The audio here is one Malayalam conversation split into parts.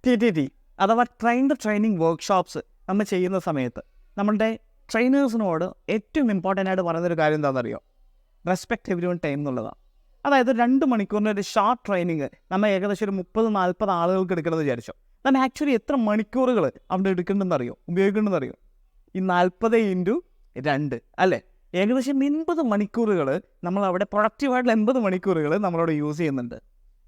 TTT അഥവാ ട്രെയിനിങ് വർക്ക്ഷോപ്സ് നമ്മൾ ചെയ്യുന്ന സമയത്ത് നമ്മളുടെ ട്രെയിനേഴ്സിനോട് ഏറ്റവും ഇമ്പോർട്ടൻ്റ് ആയിട്ട് പറയുന്നൊരു കാര്യം എന്താണെന്നറിയോ? റെസ്പെക്ട് എവരി വൺ ടൈം എന്നുള്ളതാണ്. അതായത് 2 മണിക്കൂറിൻ്റെ ഒരു ഷോർട്ട് ട്രെയിനിങ് നമ്മൾ ഏകദേശം ഒരു 30-40 ആളുകൾക്ക് എടുക്കണമെന്ന് വിചാരിച്ചോ. നമ്മൾ ആക്ച്വലി എത്ര മണിക്കൂറുകൾ അവിടെ എടുക്കേണ്ടതെന്നറിയോ, ഉപയോഗിക്കേണ്ടതെന്നറിയോ? ഈ 40 × 2 അല്ലേ, ഏകദേശം 80 മണിക്കൂറുകൾ നമ്മളവിടെ പ്രൊഡക്റ്റീവായിട്ടുള്ള 80 മണിക്കൂറുകൾ നമ്മളവിടെ യൂസ് ചെയ്യുന്നുണ്ട്.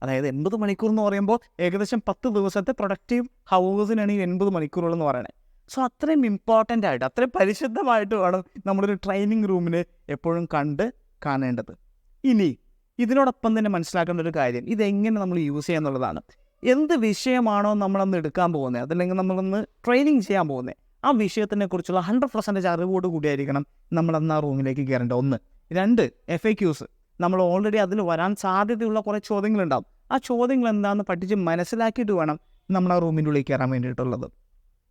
അതായത് 80 മണിക്കൂർ എന്ന് പറയുമ്പോൾ ഏകദേശം 10 ദിവസത്തെ പ്രൊഡക്റ്റീവ് ഹവേഴ്സിനാണ് ഈ 80 മണിക്കൂറുകൾ എന്ന് പറയുന്നത്. സോ അത്രയും ഇമ്പോർട്ടൻ്റ് ആയിട്ട്, അത്രയും പരിശുദ്ധമായിട്ട് വേണം നമ്മളൊരു ട്രെയിനിങ് റൂമിന് എപ്പോഴും കാണേണ്ടത്. ഇനി ഇതിനോടൊപ്പം തന്നെ മനസ്സിലാക്കേണ്ട ഒരു കാര്യം, ഇതെങ്ങനെ നമ്മൾ യൂസ് ചെയ്യുക എന്നുള്ളതാണ്. എന്ത് വിഷയമാണോ നമ്മളൊന്ന് എടുക്കാൻ പോകുന്നത്, അതല്ലെങ്കിൽ നമ്മളൊന്ന് ട്രെയിനിങ് ചെയ്യാൻ പോകുന്നത്, ആ വിഷയത്തിനെ കുറിച്ചുള്ള 100% അറിവോട് കൂടിയായിരിക്കണം നമ്മളന്ന് ആ റൂമിലേക്ക് കയറേണ്ടത്. 1. 2. FAQs. നമ്മൾ ഓൾറെഡി അതിൽ വരാൻ സാധ്യതയുള്ള കുറേ ചോദ്യങ്ങളുണ്ടാകും. ആ ചോദ്യങ്ങൾ എന്താണെന്ന് പഠിച്ച് മനസ്സിലാക്കിയിട്ട് വേണം നമ്മൾ ആ റൂമിൻ്റെ ഉള്ളിൽ കയറാൻ വേണ്ടിയിട്ടുള്ളത്.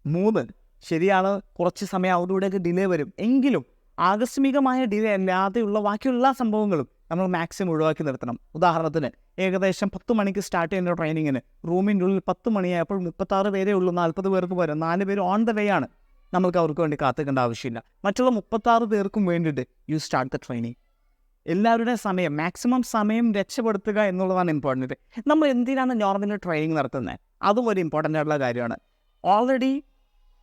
3. ശരിയാണ്, കുറച്ച് സമയം അവിടെ ഇവിടെയൊക്കെ ഡിലേ വരും, എങ്കിലും ആകസ്മികമായ ഡിലേ അല്ലാതെയുള്ള ബാക്കിയുള്ള സംഭവങ്ങളും നമ്മൾ മാക്സിമം ഒഴിവാക്കി നിർത്തണം. ഉദാഹരണത്തിന് ഏകദേശം 10 മണിക്ക് സ്റ്റാർട്ട് ചെയ്യുന്ന ട്രെയിനിങ്ങിന് റൂമിൻ്റെ ഉള്ളിൽ 10 മണിയായപ്പോൾ 36 പേരേ ഉള്ളൂ, 40 പേർക്ക് വരും, 4 പേര് ഓൺ ദ വേ ആണ്. നമ്മൾക്ക് അവർക്ക് വേണ്ടി കാത്തിക്കേണ്ട ആവശ്യമില്ല. മറ്റുള്ള 36 പേർക്കും വേണ്ടിയിട്ട് യു സ്റ്റാർട്ട് ദ ട്രെയിനിങ്. എല്ലാവരുടെയും സമയം, മാക്സിമം സമയം രക്ഷപ്പെടുത്തുക എന്നുള്ളതാണ് ഇമ്പോർട്ടൻറ്റ്. നമ്മൾ എന്തിനാണ് നോർമലി ട്രെയിനിങ് നടത്തുന്നത്, അതും ഒരു ഇമ്പോർട്ടൻ്റ് ആയിട്ടുള്ള കാര്യമാണ്. ഓൾറെഡി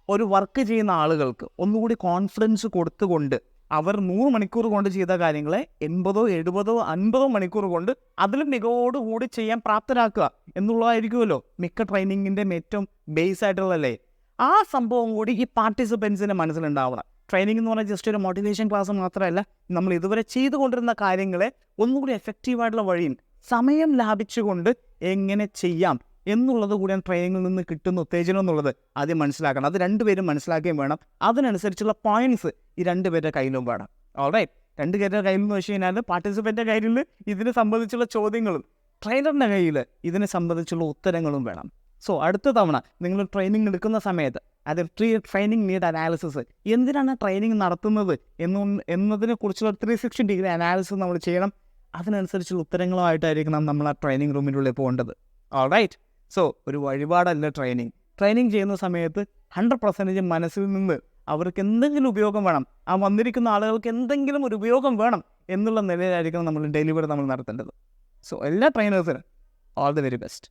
ഒരു വർക്ക് ചെയ്യുന്ന ആളുകൾക്ക് ഒന്നുകൂടി കോൺഫിഡൻസ് കൊടുത്തുകൊണ്ട് അവർ 100 മണിക്കൂർ കൊണ്ട് ചെയ്ത കാര്യങ്ങളെ 80, 70, 50 മണിക്കൂർ കൊണ്ട് അതിലും മികവോടുകൂടി ചെയ്യാൻ പ്രാപ്തരാക്കുക എന്നുള്ളതായിരിക്കുമല്ലോ മിക്ക ട്രെയിനിങ്ങിൻ്റെ ഏറ്റവും ബേസ് ആയിട്ടുള്ളതല്ലേ. ആ സംഭവം കൂടി ഈ പാർട്ടിസിപ്പൻസിൻ്റെ മനസ്സിലുണ്ടാവണം. ട്രെയിനിങ് എന്ന് പറഞ്ഞാൽ ജസ്റ്റ് ഒരു മോട്ടിവേഷൻ ക്ലാസ് മാത്രമല്ല, നമ്മൾ ഇതുവരെ ചെയ്തുകൊണ്ടിരുന്ന കാര്യങ്ങളെ ഒന്നുകൂടി എഫക്റ്റീവായിട്ടുള്ള വഴിയിൽ സമയം ലാഭിച്ചുകൊണ്ട് എങ്ങനെ ചെയ്യാം എന്നുള്ളത് കൂടിയാണ് ട്രെയിനിങ്ങിൽ നിന്ന് കിട്ടുന്ന ഉത്തേജനം എന്നുള്ളത് ആദ്യം മനസ്സിലാക്കണം. അത് 2 പേരും മനസ്സിലാക്കുകയും വേണം. അതിനനുസരിച്ചുള്ള പോയിൻറ്റ്സ് ഈ 2 പേരുടെ കയ്യിലും വേണം. ഓൾറൈറ്റ്, 2 പേരുടെ കയ്യിലെന്ന് വെച്ച് കഴിഞ്ഞാൽ പാർട്ടിസിപ്പൻ്റെ കയ്യിൽ ഇതിനെ സംബന്ധിച്ചുള്ള ചോദ്യങ്ങളും ട്രെയിനറിൻ്റെ കയ്യിൽ ഇതിനെ സംബന്ധിച്ചുള്ള ഉത്തരങ്ങളും വേണം. സോ അടുത്ത തവണ നിങ്ങൾ ട്രെയിനിങ് എടുക്കുന്ന സമയത്ത് അത് ട്രെയിനിങ് നീഡ് അനാലിസിസ്, എന്തിനാണ് ട്രെയിനിങ് നടത്തുന്നത് എന്നതിനെക്കുറിച്ചുള്ള 360 ഡിഗ്രി അനാലിസിസ് നമ്മൾ ചെയ്യണം. അതിനനുസരിച്ചുള്ള ഉത്തരങ്ങളുമായിട്ടായിരിക്കണം നമ്മൾ ആ ട്രെയിനിങ് റൂമിൻ്റെ ഉള്ളിൽ പോകേണ്ടത്. ഓൾറൈറ്റ്, സോ ഒരു വഴിപാടല്ല ട്രെയിനിങ് ചെയ്യുന്ന സമയത്ത് 100% മനസ്സിൽ നിന്ന് അവർക്ക് എന്തെങ്കിലും ഉപയോഗം വേണം, ആ വന്നിരിക്കുന്ന ആളുകൾക്ക് എന്തെങ്കിലും ഒരു ഉപയോഗം വേണം എന്നുള്ള നിലയിലായിരിക്കണം നമ്മൾ ഡെലിവറി നമ്മൾ നടത്തേണ്ടത്. സോ എല്ലാ ട്രെയിനേഴ്സിനും ഓൾ ദി വെരി ബെസ്റ്റ്.